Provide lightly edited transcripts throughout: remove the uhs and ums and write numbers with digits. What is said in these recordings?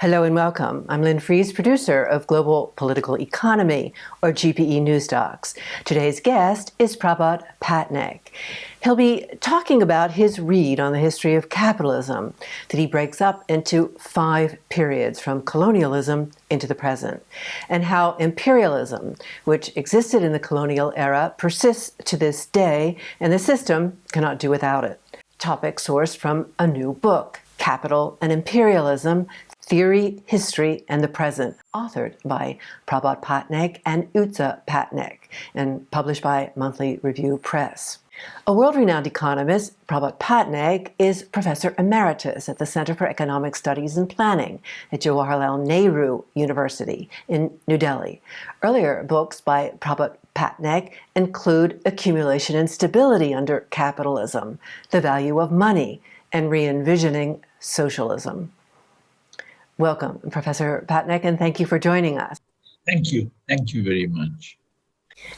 Hello and welcome. I'm Lynn Fries, producer of Global Political Economy, or GPE News Docs. Today's guest is Prabhat Patnaik. He'll be talking about his read on the history of capitalism that he breaks up into 5 periods from colonialism into the present, and how imperialism, which existed in the colonial era, persists to this day, and the system cannot do without it. Topic sourced from a new book, Capital and Imperialism: Theory, History, and the Present, authored by Prabhat Patnaik and Utsa Patnaik, and published by Monthly Review Press. A world-renowned economist, Prabhat Patnaik is Professor Emeritus at the Center for Economic Studies and Planning at Jawaharlal Nehru University in New Delhi. Earlier books by Prabhat Patnaik include Accumulation and Stability Under Capitalism, The Value of Money, and Re-envisioning Socialism. Welcome, Professor Patnaik, and thank you for joining us. Thank you. Thank you very much.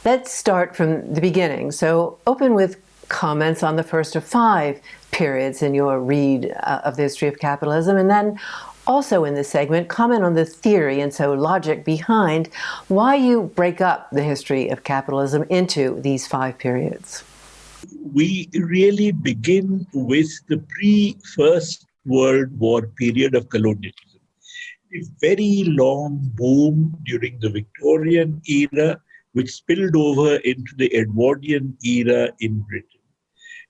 Let's start from the beginning. So open with comments on the first of 5 periods in your read of the history of capitalism, and then also in this segment, comment on the theory and so logic behind why you break up the history of capitalism into these 5 periods. We really begin with the pre-First World War period of colonialism. A very long boom during the Victorian era, which spilled over into the Edwardian era in Britain,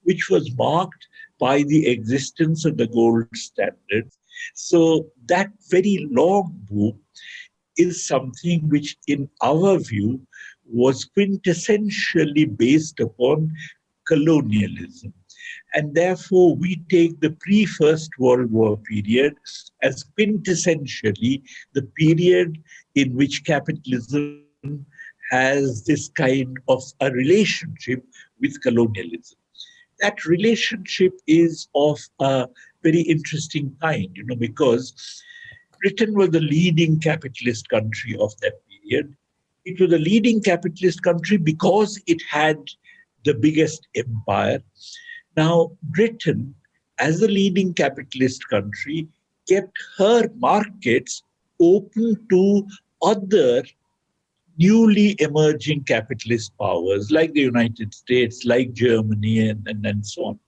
which was marked by the existence of the gold standard. So that very long boom is something which, in our view, was quintessentially based upon colonialism. And therefore, we take the pre-First World War period as quintessentially the period in which capitalism has this kind of a relationship with colonialism. That relationship is of a very interesting kind, because Britain was the leading capitalist country of that period. It was a leading capitalist country because it had the biggest empire. Now, Britain, as the leading capitalist country, kept her markets open to other newly emerging capitalist powers like the United States, like Germany, and so on.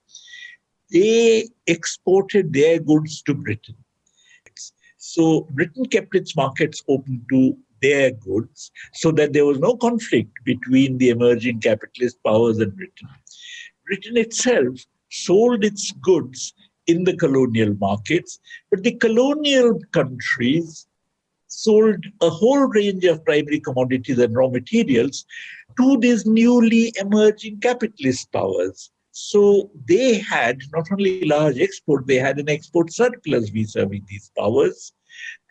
They exported their goods to Britain. So Britain kept its markets open to their goods so that there was no conflict between the emerging capitalist powers and Britain. Britain itself sold its goods in the colonial markets, but the colonial countries sold a whole range of primary commodities and raw materials to these newly emerging capitalist powers. So they had not only large export, they had an export surplus vis-a-vis these powers.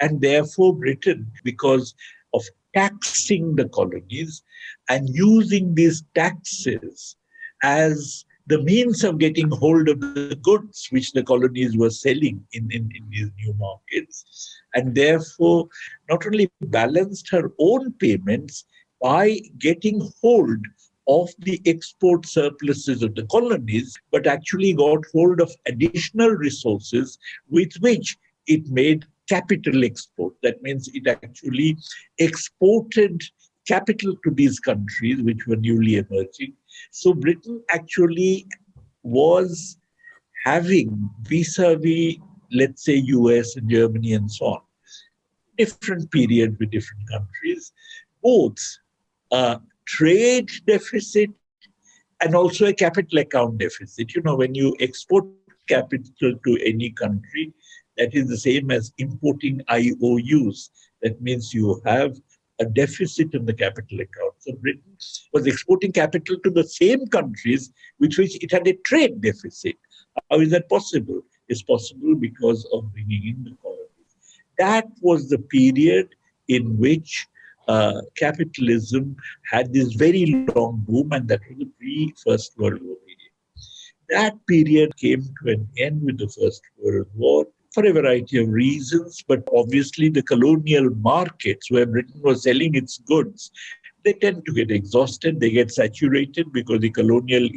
And therefore Britain, because of taxing the colonies and using these taxes as the means of getting hold of the goods which the colonies were selling in these new markets, and therefore not only balanced her own payments by getting hold of the export surpluses of the colonies, but actually got hold of additional resources with which it made capital export. That means it actually exported capital to these countries which were newly emerging. So Britain actually was having vis-a-vis, let's say, US and Germany and so on, different period with different countries, both a trade deficit and also a capital account deficit. When you export capital to any country, that is the same as importing IOUs. That means you have a deficit in the capital account. So Britain was exporting capital to the same countries with which it had a trade deficit. How is that possible? It's possible because of bringing in the colonies. That was the period in which capitalism had this very long boom, and that was the pre-First World War period. That period came to an end with the First World War for a variety of reasons, but obviously the colonial markets where Britain was selling its goods they tend to get exhausted, they get saturated because the colonial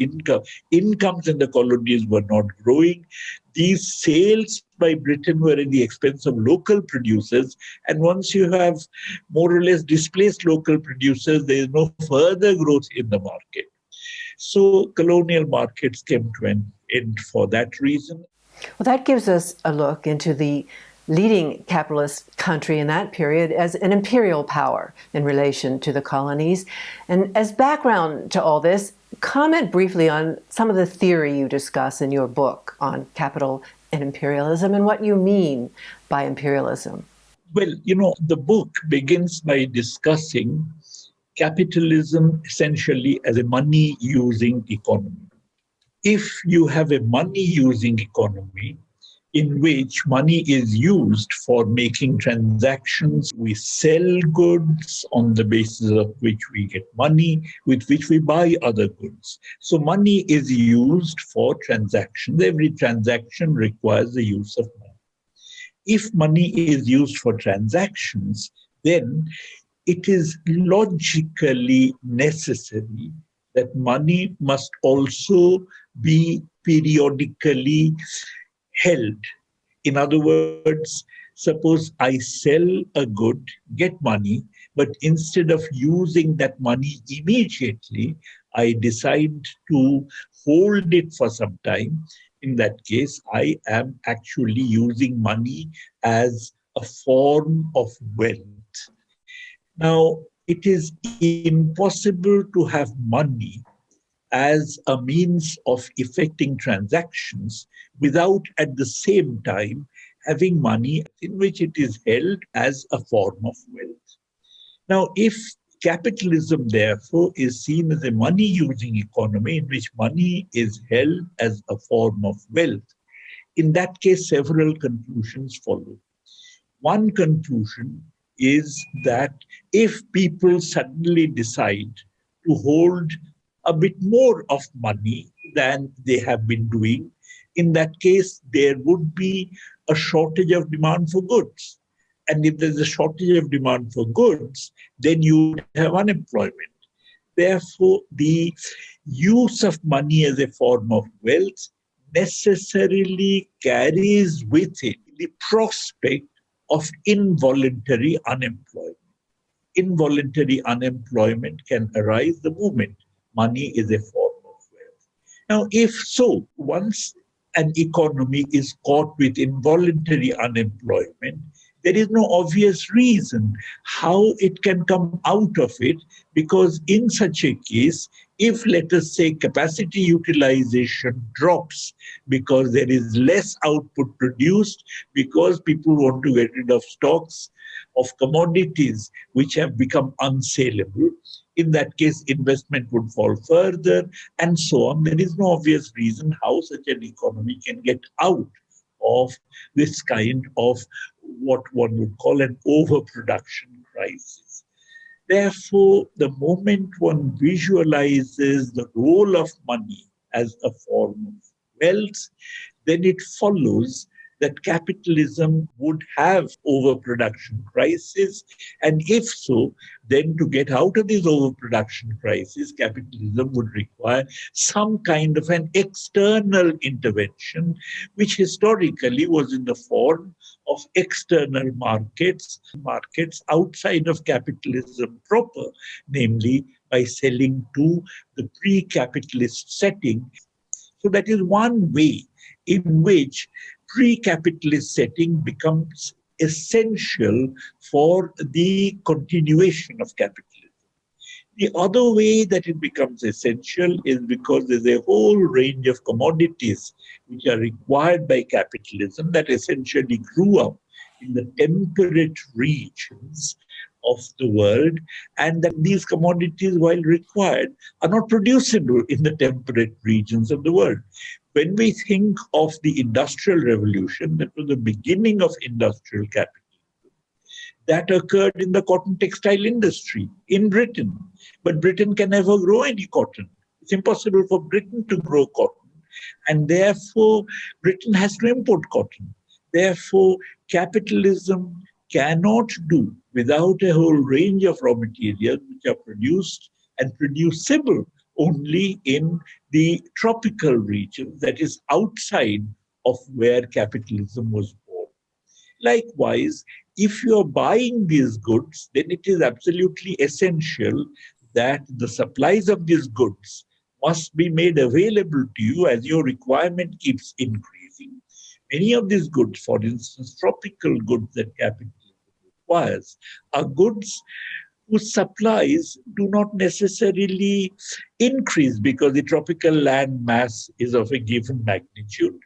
incomes in the colonies were not growing. These sales by Britain were at the expense of local producers, and once you have more or less displaced local producers, there is no further growth in the market. So colonial markets came to an end for that reason. Well, that gives us a look into the leading capitalist country in that period as an imperial power in relation to the colonies. And as background to all this, comment briefly on some of the theory you discuss in your book on capital and imperialism and what you mean by imperialism. Well, the book begins by discussing capitalism essentially as a money-using economy. If you have a money-using economy in which money is used for making transactions, we sell goods on the basis of which we get money, with which we buy other goods. So money is used for transactions. Every transaction requires the use of money. If money is used for transactions, then it is logically necessary that money must also be periodically held. In other words, suppose I sell a good, get money, but instead of using that money immediately, I decide to hold it for some time. In that case, I am actually using money as a form of wealth. Now, it is impossible to have money as a means of effecting transactions without at the same time having money in which it is held as a form of wealth. Now, if capitalism, therefore, is seen as a money-using economy in which money is held as a form of wealth, in that case, several conclusions follow. One conclusion is that if people suddenly decide to hold a bit more of money than they have been doing, in that case, there would be a shortage of demand for goods. And if there's a shortage of demand for goods, then you would have unemployment. Therefore, the use of money as a form of wealth necessarily carries with it the prospect of involuntary unemployment. Involuntary unemployment can arise the moment money is a form of wealth. Now, if so, once an economy is caught with involuntary unemployment, there is no obvious reason how it can come out of it, because in such a case, if, let us say, capacity utilization drops because there is less output produced, because people want to get rid of stocks of commodities which have become unsaleable, in that case, investment would fall further, and so on. There is no obvious reason how such an economy can get out of this kind of what one would call an overproduction crisis. Therefore, the moment one visualizes the role of money as a form of wealth, then it follows that capitalism would have overproduction crisis. And if so, then to get out of this overproduction crisis, capitalism would require some kind of an external intervention, which historically was in the form of external markets outside of capitalism proper, namely by selling to the pre-capitalist setting. So that is one way in which pre-capitalist setting becomes essential for the continuation of capitalism. The other way that it becomes essential is because there's a whole range of commodities which are required by capitalism that essentially grew up in the temperate regions of the world, and that these commodities, while required, are not producible in the temperate regions of the world. When we think of the Industrial Revolution, that was the beginning of industrial capitalism, that occurred in the cotton textile industry in Britain. But Britain can never grow any cotton. It's impossible for Britain to grow cotton. And therefore, Britain has to import cotton. Therefore, capitalism cannot do without a whole range of raw materials which are produced and producible only in the tropical region, that is outside of where capitalism was born. Likewise, if you're buying these goods, then it is absolutely essential that the supplies of these goods must be made available to you as your requirement keeps increasing. Many of these goods, for instance, tropical goods that capitalism requires, are goods whose supplies do not necessarily increase because the tropical land mass is of a given magnitude.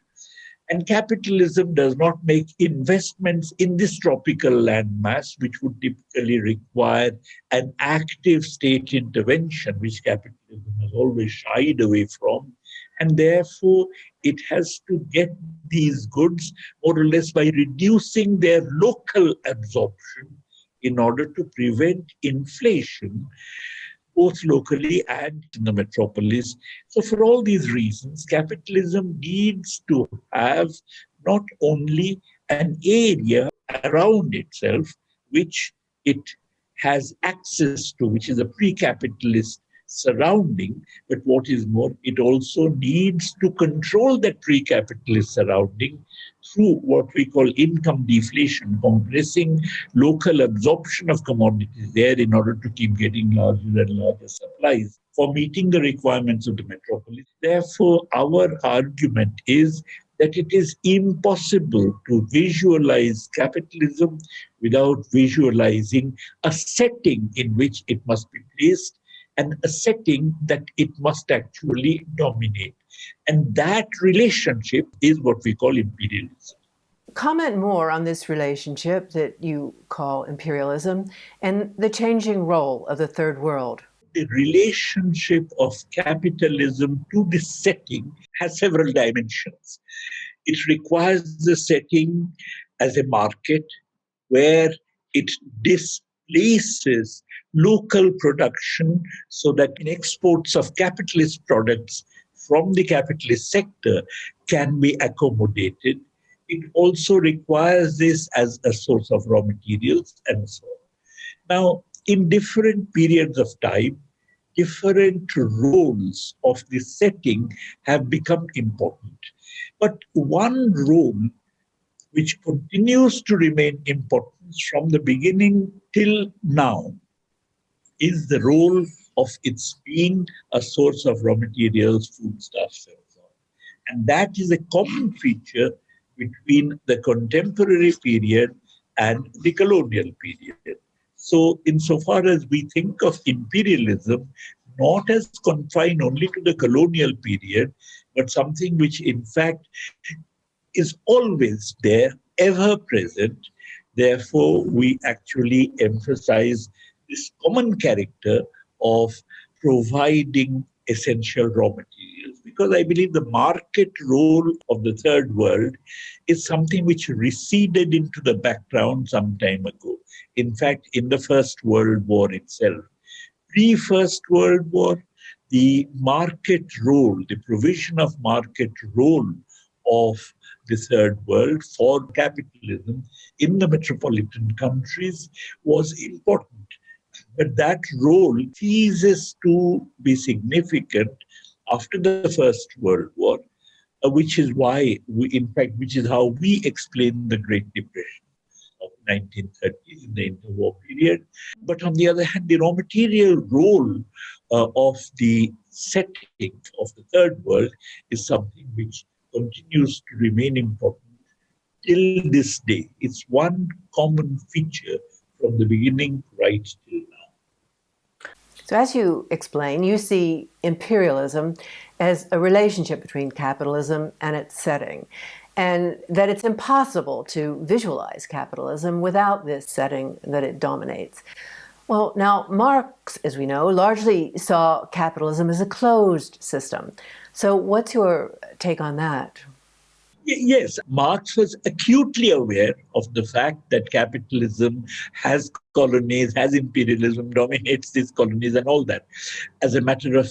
And capitalism does not make investments in this tropical landmass, which would typically require an active state intervention, which capitalism has always shied away from. And therefore, it has to get these goods more or less by reducing their local absorption in order to prevent inflation, both locally and in the metropolis. So for all these reasons, capitalism needs to have not only an area around itself, which it has access to, which is a pre-capitalist surrounding, but what is more, it also needs to control that pre-capitalist surrounding through what we call income deflation, compressing local absorption of commodities there in order to keep getting larger and larger supplies for meeting the requirements of the metropolis. Therefore, our argument is that it is impossible to visualize capitalism without visualizing a setting in which it must be placed and a setting that it must actually dominate. And that relationship is what we call imperialism. Comment more on this relationship that you call imperialism and the changing role of the Third World. The relationship of capitalism to this setting has several dimensions. It requires the setting as a market where it displaces local production so that exports of capitalist products from the capitalist sector can be accommodated. It also requires this as a source of raw materials and so on. Now, in different periods of time, different roles of the setting have become important. But one role which continues to remain important from the beginning till now is the role of its being a source of raw materials, foodstuffs, and so on. And that is a common feature between the contemporary period and the colonial period. So, insofar as we think of imperialism, not as confined only to the colonial period, but something which in fact is always there, ever present. Therefore, we actually emphasize this common character of providing essential raw materials. Because I believe the market role of the Third World is something which receded into the background some time ago. In fact, in the First World War itself. Pre-First World War, the market role, the provision of market role of the Third World for capitalism in the metropolitan countries was important. But that role ceases to be significant after the First World War, which is why, which is how we explain the Great Depression of 1930s in the interwar period. But on the other hand, the raw material role of the setting of the Third World is something which continues to remain important till this day. It's one common feature from the beginning right till now. So as you explain, you see imperialism as a relationship between capitalism and its setting, and that it's impossible to visualize capitalism without this setting that it dominates. Well, now, Marx, as we know, largely saw capitalism as a closed system. So what's your take on that? Yes, Marx was acutely aware of the fact that capitalism has colonies, has imperialism, dominates these colonies and all that, as a matter of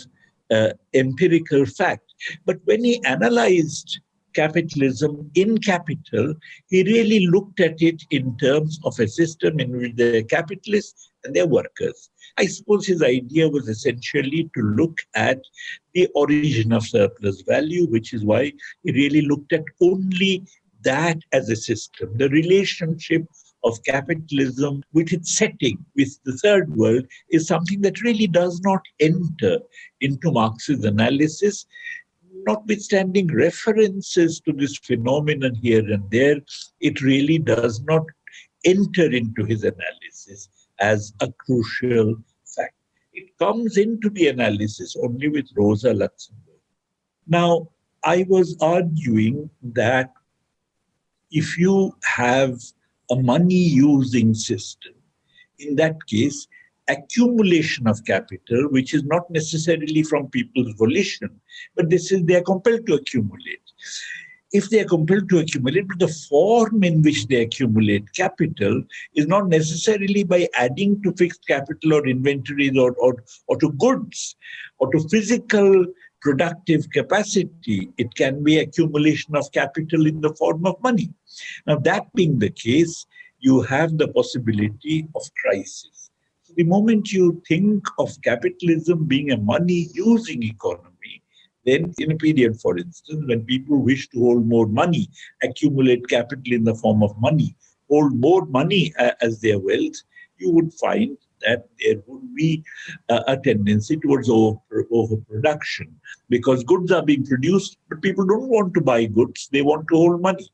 empirical fact. But when he analyzed capitalism in capital, he really looked at it in terms of a system in which there are capitalists and their workers. I suppose his idea was essentially to look at the origin of surplus value, which is why he really looked at only that as a system. The relationship of capitalism with its setting, with the third world, is something that really does not enter into Marx's analysis, notwithstanding references to this phenomenon here and there. It really does not enter into his analysis as a crucial fact. It comes into the analysis only with Rosa Luxemburg. Now, I was arguing that if you have a money-using system, in that case, accumulation of capital, which is not necessarily from people's volition, but they are compelled to accumulate. If they are compelled to accumulate, but the form in which they accumulate capital is not necessarily by adding to fixed capital or inventories or to goods or to physical productive capacity. It can be accumulation of capital in the form of money. Now, that being the case, you have the possibility of crisis. So the moment you think of capitalism being a money-using economy, then in a period, for instance, when people wish to hold more money, accumulate capital in the form of money, hold more money as their wealth, you would find that there would be a tendency towards overproduction, because goods are being produced, but people don't want to buy goods, they want to hold money.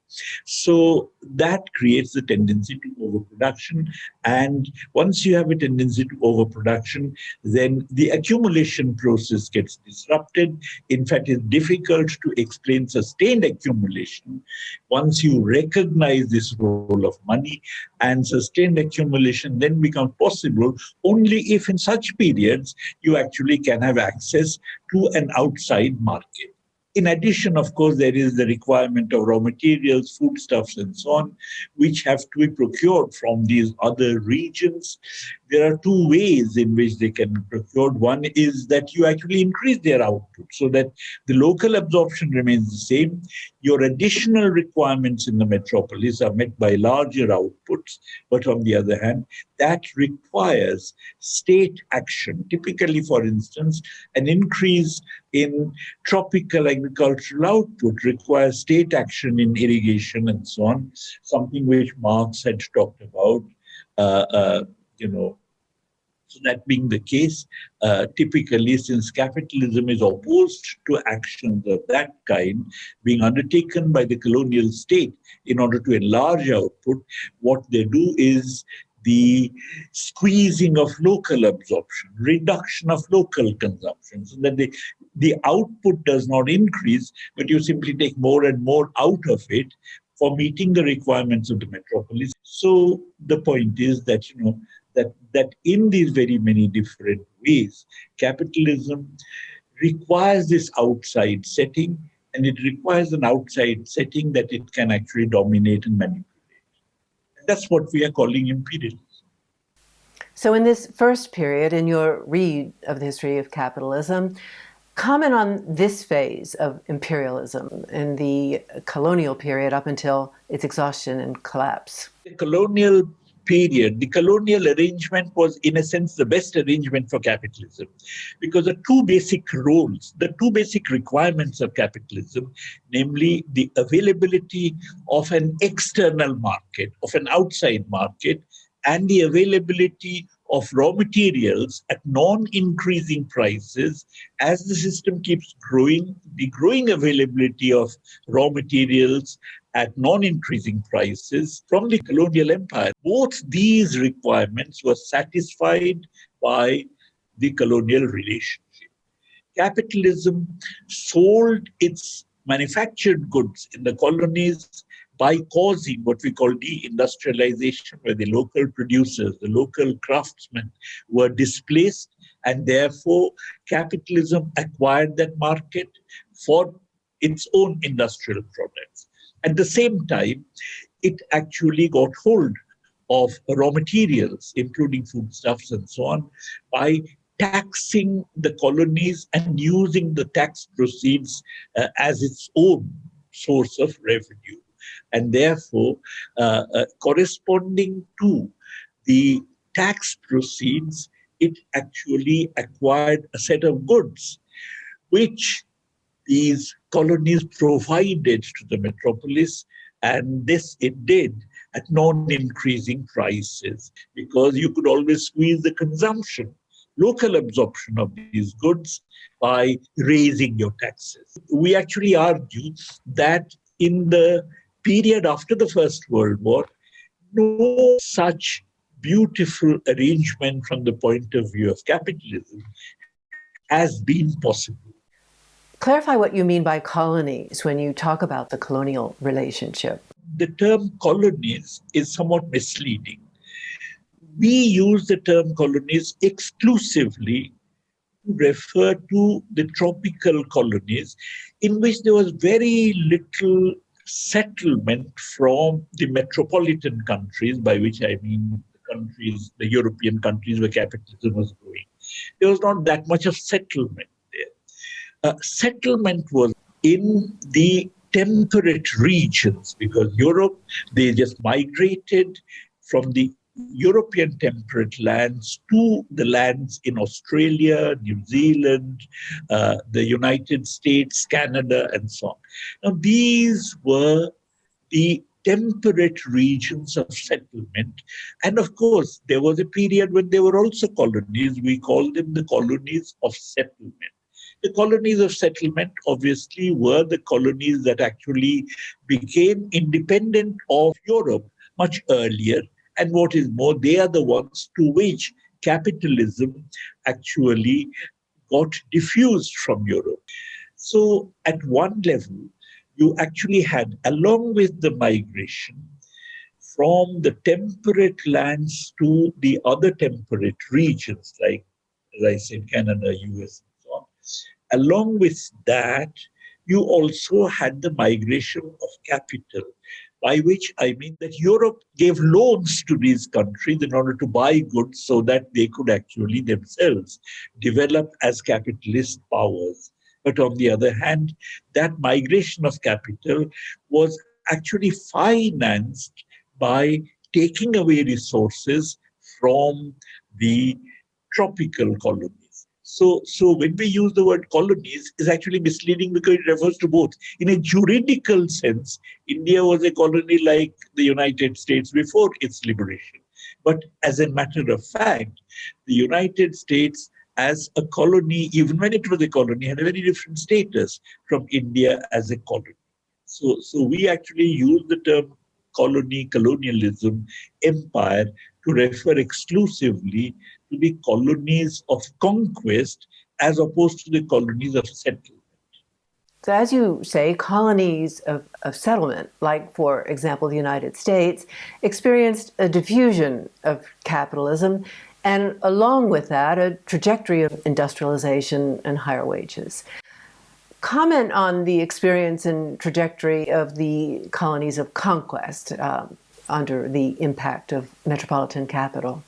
So that creates the tendency to overproduction. And once you have a tendency to overproduction, then the accumulation process gets disrupted. In fact, it's difficult to explain sustained accumulation once you recognize this role of money, and sustained accumulation then becomes possible only if in such periods you actually can have access to an outside market. In addition, of course, there is the requirement of raw materials, foodstuffs, and so on, which have to be procured from these other regions. There are two ways in which they can be procured. One is that you actually increase their output so that the local absorption remains the same. Your additional requirements in the metropolis are met by larger outputs. But on the other hand, that requires state action. Typically, for instance, an increase in tropical agricultural output requires state action in irrigation and so on, something which Marx had talked about. So that being the case, typically, since capitalism is opposed to actions of that kind being undertaken by the colonial state in order to enlarge output, what they do is the squeezing of local absorption, reduction of local consumption, so that the output does not increase, but you simply take more and more out of it for meeting the requirements of the metropolis. So the point is that, that in these very many different ways, capitalism requires this outside setting, and it requires an outside setting that it can actually dominate and manipulate. That's what we are calling imperialism. So in this first period, in your read of the history of capitalism, comment on this phase of imperialism in the colonial period up until its exhaustion and collapse. The colonial period, the colonial arrangement was, in a sense, the best arrangement for capitalism, because the two basic roles, the two basic requirements of capitalism, namely the availability of an external market, of an outside market, and the availability of raw materials at non-increasing prices. As the system keeps growing, the growing availability of raw materials at non-increasing prices from the colonial empire. Both these requirements were satisfied by the colonial relationship. Capitalism sold its manufactured goods in the colonies by causing what we call deindustrialization, where the local producers, the local craftsmen were displaced, and therefore capitalism acquired that market for its own industrial products. At the same time, it actually got hold of raw materials, including foodstuffs and so on, by taxing the colonies and using the tax proceeds as its own. source of revenue. And therefore, corresponding to the tax proceeds, it actually acquired a set of goods, which these colonies provided to the metropolis, and this it did at non-increasing prices, because you could always squeeze the consumption, local absorption of these goods by raising your taxes. We actually argue that in the period after the First World War, no such beautiful arrangement from the point of view of capitalism has been possible. Clarify what you mean by colonies when you talk about the colonial relationship. The term colonies is somewhat misleading. We use the term colonies exclusively to refer to the tropical colonies, in which there was very little settlement from the metropolitan countries, by which I mean the European countries where capitalism was growing. There was not that much of settlement there. Settlement was in the temperate regions, because Europe, they just migrated from the European temperate lands to the lands in Australia, New Zealand, the United States, Canada, and so on. Now, these were the temperate regions of settlement. And of course, there was a period when they were also colonies. We call them the colonies of settlement. The colonies of settlement obviously were the colonies that actually became independent of Europe much earlier. And what is more, they are the ones to which capitalism actually got diffused from Europe. So at one level, you actually had, along with the migration from the temperate lands to the other temperate regions, like, as I said, Canada, US, and so on, along with that, you also had the migration of capital, by which I mean that Europe gave loans to these countries in order to buy goods so that they could actually themselves develop as capitalist powers. But on the other hand, that migration of capital was actually financed by taking away resources from the tropical colonies. So when we use the word colonies, it's actually misleading because it refers to both. In a juridical sense, India was a colony like the United States before its liberation. But as a matter of fact, the United States as a colony, even when it was a colony, had a very different status from India as a colony. So we actually use the term colony, colonialism, empire to refer exclusively to the colonies of conquest as opposed to the colonies of settlement. So as you say, colonies of settlement, like, for example, the United States, experienced a diffusion of capitalism, and along with that, a trajectory of industrialization and higher wages. Comment on the experience and trajectory of the colonies of conquest under the impact of metropolitan capital.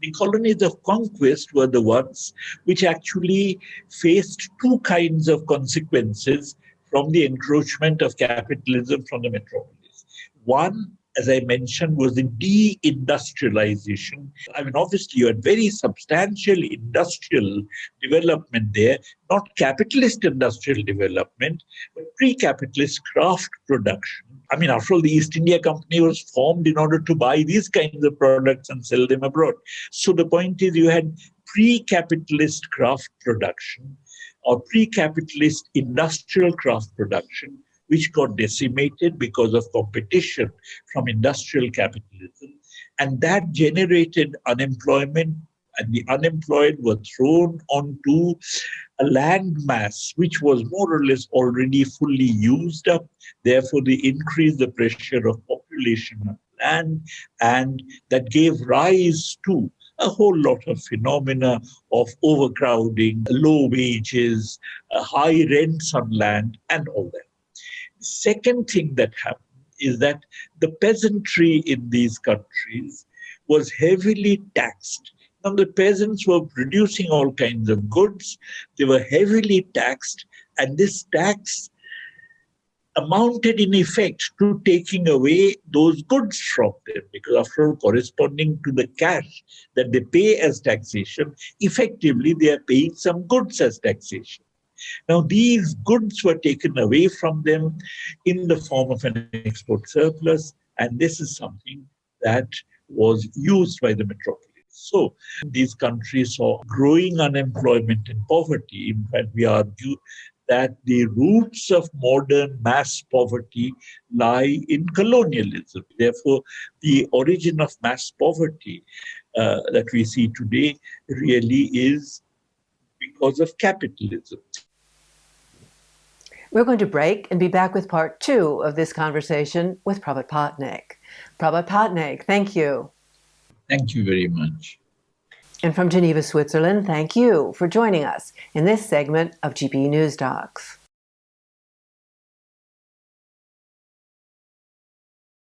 The colonies of conquest were the ones which actually faced two kinds of consequences from the encroachment of capitalism from the metropolis. One, as I mentioned, was the deindustrialization. I mean, obviously, you had very substantial industrial development there, not capitalist industrial development, but pre-capitalist craft production. I mean, after all, the East India Company was formed in order to buy these kinds of products and sell them abroad. So the point is, you had pre-capitalist craft production or pre-capitalist industrial craft production, which got decimated because of competition from industrial capitalism. And that generated unemployment, and the unemployed were thrown onto a land mass which was more or less already fully used up. Therefore, they increased the pressure of population on land, and that gave rise to a whole lot of phenomena of overcrowding, low wages, high rents on land, and all that. The second thing that happened is that the peasantry in these countries was heavily taxed. Now, the peasants were producing all kinds of goods. They were heavily taxed, and this tax amounted in effect to taking away those goods from them, because after all, corresponding to the cash that they pay as taxation, effectively they are paying some goods as taxation. Now, these goods were taken away from them in the form of an export surplus, and this is something that was used by the metropolis. So, these countries saw growing unemployment and poverty. In fact, we argue that the roots of modern mass poverty lie in colonialism. Therefore, the origin of mass poverty that we see today really is because of capitalism. We're going to break and be back with part 2 of this conversation with Prabhat Patnaik. Prabhat Patnaik, thank you. Thank you very much. And from Geneva, Switzerland, thank you for joining us in this segment of GPE News Docs.